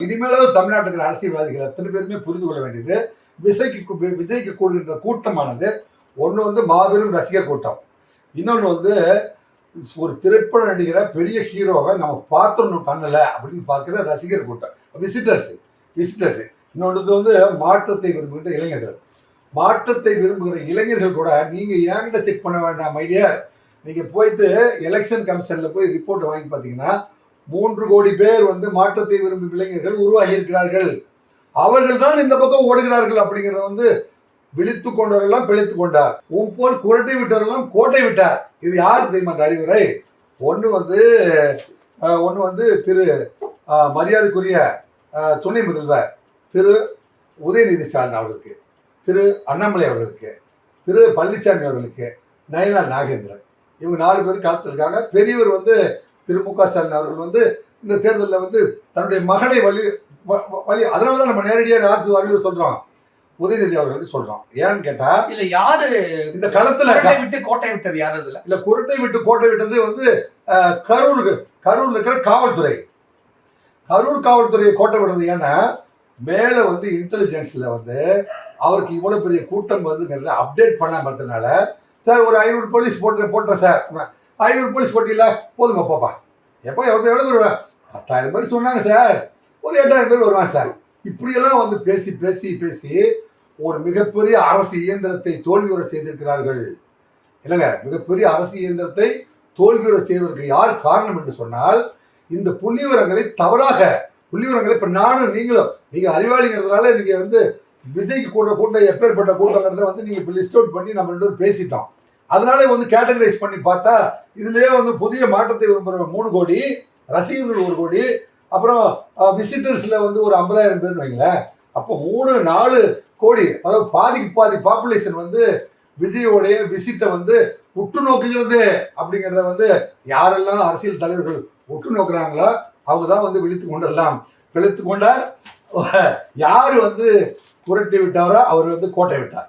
இனிமேலாவது தமிழ்நாட்டில் இருக்கிற அரசியல்வாதிகள் அத்தனை பேருமே புரிந்து கொள்ள வேண்டியது, விஜய்க்கு கூடுகின்ற கூட்டமானது ஒன்று வந்து மாபெரும் ரசிகர் கூட்டம், இன்னொன்று வந்து ஒரு திரைப்பட நடிகரை பெரிய ஹீரோவை நம்ம பார்த்துடணும் கண்ணில் அப்படின்னு பார்க்குற ரசிகர் கூட்டம், விசிட்டர்ஸு. இன்னொன்று வந்து மாற்றத்தை விரும்புகின்ற இளைஞர்கள். மாற்றத்தை விரும்புகிற இளைஞர்கள் கூட நீங்கள் ஏங்கிட்ட செக் பண்ண வேண்டாம் ஐடியா. நீங்கள் போயிட்டு எலெக்ஷன் கமிஷனில் போய் ரிப்போர்ட் வாங்கி பார்த்தீங்கன்னா 3 கோடி பேர் வந்து மாற்றத்தை விரும்பும் இளைஞர்கள் உருவாகி இருக்கிறார்கள். அவர்கள் தான் இந்த பக்கம் ஓடுகிறார்கள் அப்படிங்கிறத வந்து விழித்து கொண்டவரெல்லாம் பிழைத்து கொண்டார். போல் குரட்டை விட்டவரெல்லாம் கோட்டை விட்டார். இது யாருக்கு தெரியுமா அந்த அறிவுரை? ஒன்று வந்து திரு மரியாதைக்குரிய துணை முதல்வர் திரு உதயநிதி ஸ்டாலின் அவர்களுக்கு, திரு அண்ணாமலை அவர்களுக்கு, திரு பழனிசாமி அவர்களுக்கு, நயனா நாகேந்திரன், இவங்க 4 பேர் காத்திருக்காங்க. பெரியவர் வந்து திரு மு க ஸ்டாலின் அவர்கள் வந்து இந்த தேர்தலில் வந்து தன்னுடைய மகனை வழி அதனால தான் நம்ம நேரடியாக யாருக்கு அறிவு சொல்கிறோம், உதயநிதி அவர்களுக்கு சொல்கிறோம். ஏன்னு கேட்டால் இல்லை யாரு இந்த களத்தில் விட்டு கோட்டை விட்டது யார்? இதில் இல்லை, குரட்டை விட்டு கோட்டை விட்டது வந்து கரூரில் இருக்கிற காவல்துறை. கரூர் காவல்துறையை கோட்டை விடுறது ஏன்னா மேலே வந்து இன்டெலிஜென்ஸில் வந்து அவருக்கு இவ்வளோ பெரிய கூட்டம் வந்துங்கிறத அப்டேட் பண்ண மட்டும்னால, சார் ஒரு 500 போலீஸ் போட்டேன் சார், 500 போலீஸ் போட்டியில்ல போதுங்க பாப்பா, எவ்வளோ பேர் 10,000 பேர் சொன்னாங்க சார், ஒரு 8,000 பேர் வருவாங்க சார். இப்படியெல்லாம் வந்து பேசி ஒரு மிகப்பெரிய அரசு இயந்திரத்தை தோல்வியுற செய்திருக்கிறார்கள். இல்லைங்க, மிகப்பெரிய அரசு இயந்திரத்தை தோல்வியுற செய்வதற்கு யார் காரணம் என்று சொன்னால், இந்த புள்ளிவிவரங்களை தவறாக இப்போ நானும் நீங்களும் நீங்கள் அறிவாளிங்கிறதுனால நீங்கள் வந்து விஜய்க்கு கூட்டம் எப்பேற்பட்ட கூட்டங்கிறத வந்து நீங்கள் இப்போ லிஸ்ட் அவுட் பண்ணி நம்ம 2 பேரும் பேசிட்டோம். அதனால வந்து கேட்டகரைஸ் பண்ணி பார்த்தா இதுலேயே வந்து புதிய மாற்றத்தை விரும்புகிற 3 கோடி, ரசிகர்கள் 1 கோடி, அப்புறம் விசிட்டர்ஸில் வந்து ஒரு 50,000 பேர்னு வைங்களேன். அப்போ 3-4 கோடி, அதாவது பாதிக்கு பாதி பாப்புலேஷன் வந்து விஜயோடைய விசிட்டை வந்து உற்று நோக்குகிறது. அப்படிங்கிறத வந்து யாரெல்லாம் அரசியல் தலைவர்கள் உற்று நோக்குறாங்களோ அவங்க தான் வந்து விழித்து கொண்டார். யார் வந்து குரட்டி விட்டாரோ அவர் வந்து கோட்டை விட்டார்.